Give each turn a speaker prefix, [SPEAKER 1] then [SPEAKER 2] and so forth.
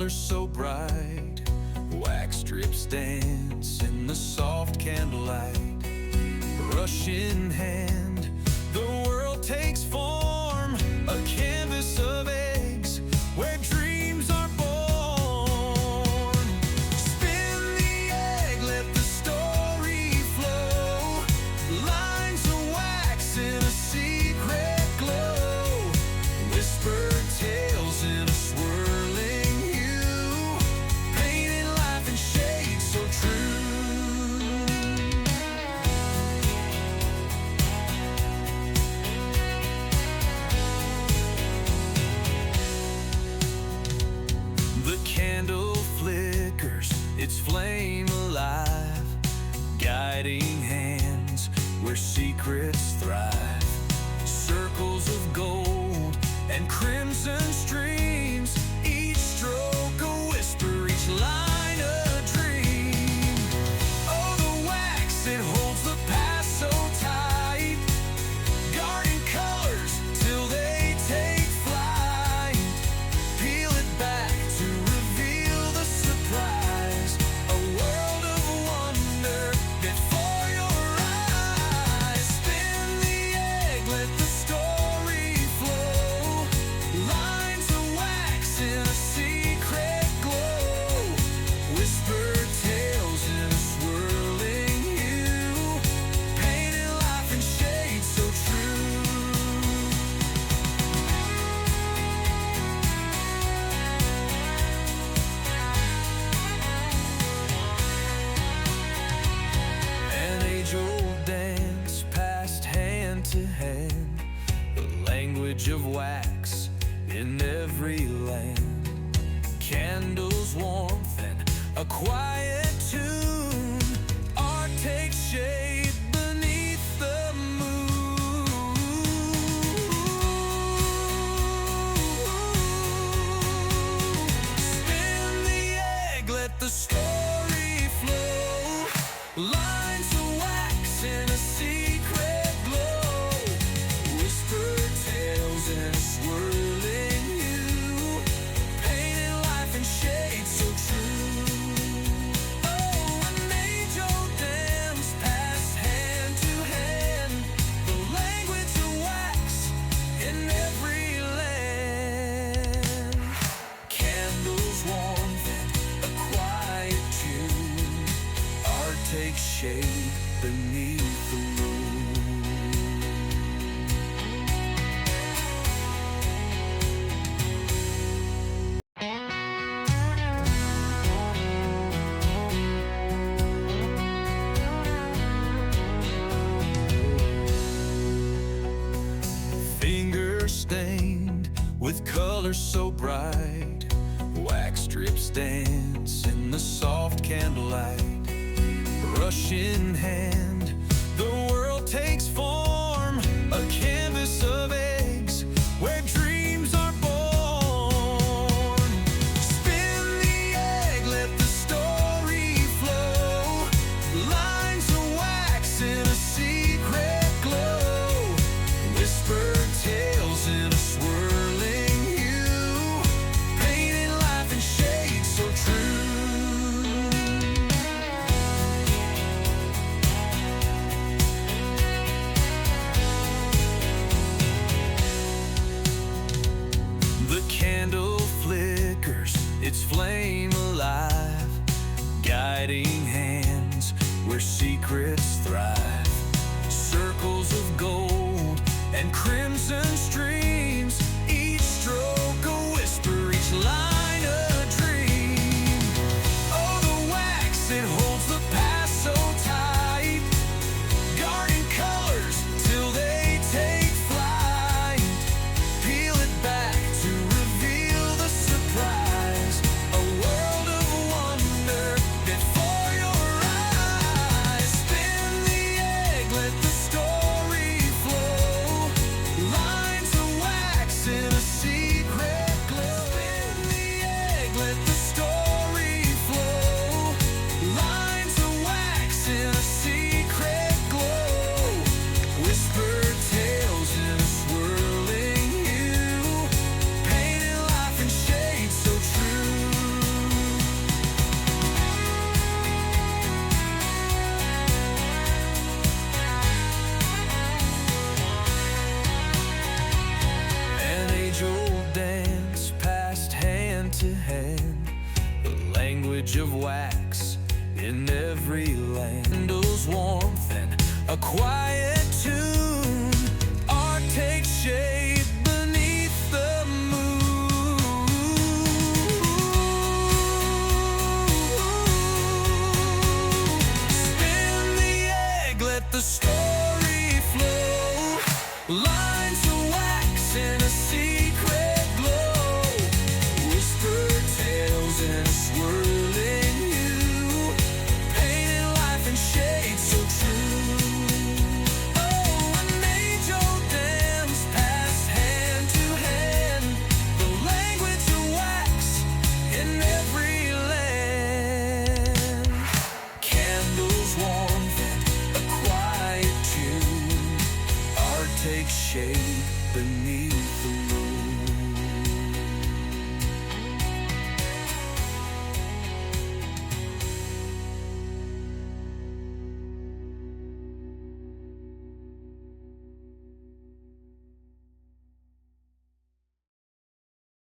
[SPEAKER 1] colors so bright, wax strips dance in the soft candlelight. Brush in hand, the world takes form, a canvas of eggs where dreams are born. Spin the egg, let the story flow, lines of wax in a secret glow, whisper tales in a swirling hue, painted life in shades so true. The candle flickers, its flame alive, guiding hands where secrets thrive. Circles of gold and crimson streams, each stroke a whisper, each line a dream. Oh, the wax, it holds the past so tight, guarding colors till they take flight. Peel it back to reveal the surprise, a world of wonder before your eyes. Spin the egg, let the story flow, lines of wax in a secret glow, whisper tales in a swirling hue, painted life in shades so true. An age-old dance passed hand to hand, the language of wax in every land. Candles, warmth, and a quiet tune, art takes shape beneath the moon. Spin the egg, let the story flow, lines of wax in a secret glow, whisper tales in a swirling hue, painted life in shades so true. Oh, an age-old dance passed hand to hand, the language of wax in every land. Candles, warmth, and a quiet tune, art takes shape beneath the moon. Fingers stained with colors so bright, wax strips dance in the soft candlelight. Brush in hand, the world takes form, a canvas of eggs where dreams are born. Spin the egg, let the story flow, lines of wax in a secret glow, whisper tales in a swirling hue, painted life in shades so true. The candle flickers, its flame alive, guiding hands where secrets thrive. Circles of gold and crimson streams, each stroke a whisper, each line a dream. Oh, the wax, it holds the past so tight, guarding colors till they take flight. Peel it back to reveal the surprise, a world of wonder before your eyes. Spin the egg, let the story flow, lines of language of wax in every land. Candles warmth and a quiet tune. Art takes shape beneath the moon. Spin the egg, let the story flow. Lines of wax in a secret glow. Whisper tales in a swirling hue. Painted life in shades so true. Oh, an age-old dance passed hand to hand. The language of wax in every land. Candles warmth and a quiet tune. Art takes shape beneath the moon.